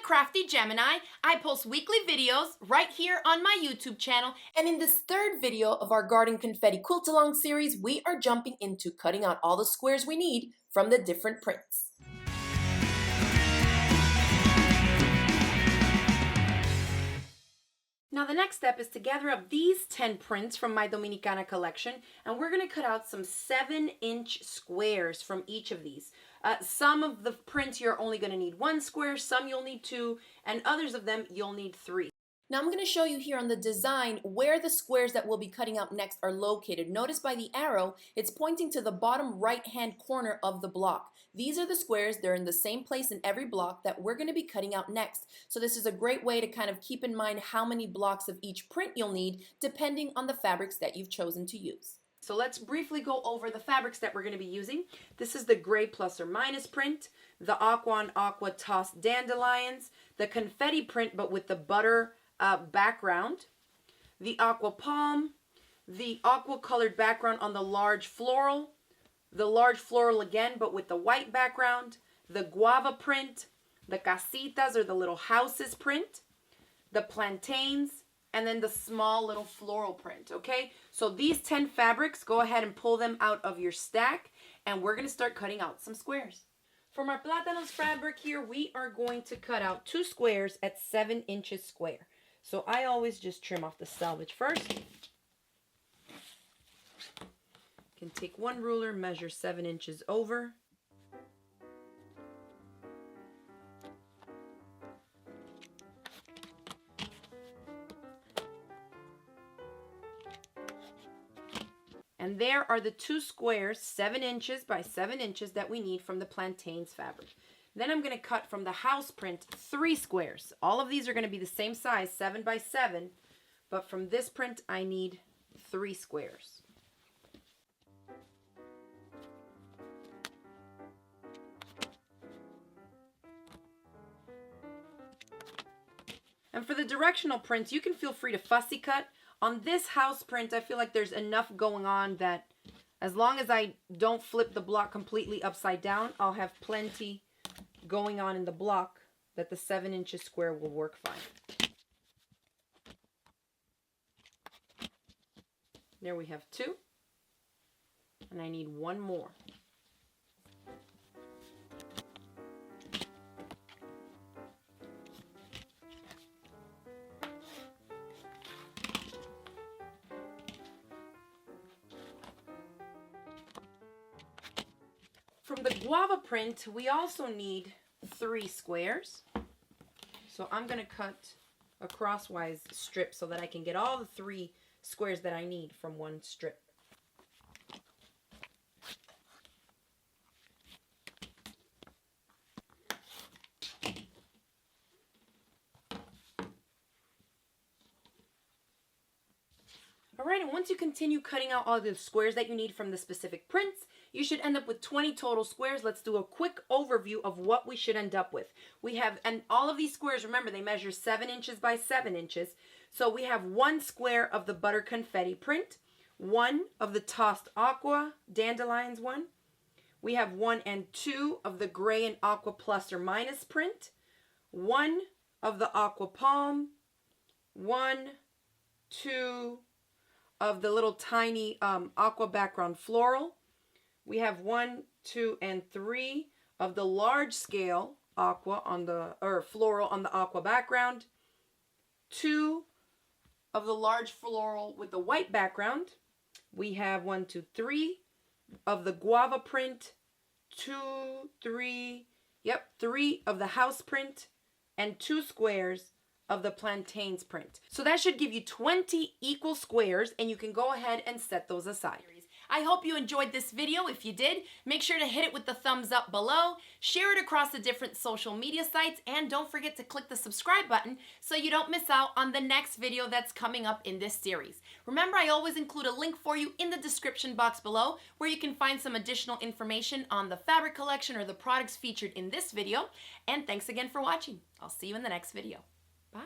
Crafty Gemini. I post weekly videos right here on my YouTube channel. And in this third video of our Garden Confetti Quilt Along series, we are jumping into cutting out all the squares we need from the different prints. Now the next step is to gather up these 10 prints from my Dominicana collection, and we're going to cut out some 7-inch squares from each of these. Some of the prints you're only going to need 1 square, some you'll need 2, and others of them you'll need 3. Now I'm going to show you here on the design where the squares that we'll be cutting out next are located. Notice by the arrow, it's pointing to the bottom right-hand corner of the block. These are the squares, they're in the same place in every block that we're going to be cutting out next. So this is a great way to kind of keep in mind how many blocks of each print you'll need depending on the fabrics that you've chosen to use. So let's briefly go over the fabrics that we're going to be using. This is the gray plus or minus print, the aqua on aqua tossed dandelions, the confetti print but with the butter background, the aqua palm, the aqua colored background on the large floral again but with the white background, the guava print, the casitas or the little houses print, the plantains, and then the small little floral print, okay? So these 10 fabrics, go ahead and pull them out of your stack, and we're going to start cutting out some squares. From our plátanos fabric here, we are going to cut out 2 squares at 7 inches square. So I always just trim off the selvage first. You can take one ruler, measure 7 inches over. And there are the 2 squares, 7 inches by 7 inches that we need from the plantains fabric. Then I'm going to cut from the house print 3 squares. All of these are going to be the same size, 7 by 7, but from this print I need 3 squares. And for the directional prints, you can feel free to fussy cut. On this house print, I feel like there's enough going on that as long as I don't flip the block completely upside down, I'll have plenty going on in the block that the 7 inches square will work fine. There we have 2. And I need 1 more. From the guava print, we also need 3 squares. So I'm going to cut a crosswise strip so that I can get all the 3 squares that I need from one strip. Alright, and once you continue cutting out all the squares that you need from the specific prints, you should end up with 20 total squares. Let's do a quick overview of what we should end up with. We have, and all of these squares, remember, they measure 7 inches by 7 inches. So we have 1 square of the butter confetti print, 1 of the tossed aqua dandelions one. We have 1 and 2 of the gray and aqua plus or minus print, 1 of the aqua palm, 1, 2 of the little tiny aqua background floral. We have 1, 2, and 3 of the large scale aqua on the, or floral on the aqua background. 2 of the large floral with the white background. We have 1, 2, 3 of the guava print. 2, 3, yep, 3 of the house print. And 2 squares of the plantains print. So that should give you 20 equal squares, and you can go ahead and set those aside. I hope you enjoyed this video. If you did, make sure to hit it with the thumbs up below, share it across the different social media sites, and don't forget to click the subscribe button so you don't miss out on the next video that's coming up in this series. Remember, I always include a link for you in the description box below where you can find some additional information on the fabric collection or the products featured in this video. And thanks again for watching. I'll see you in the next video. Bye.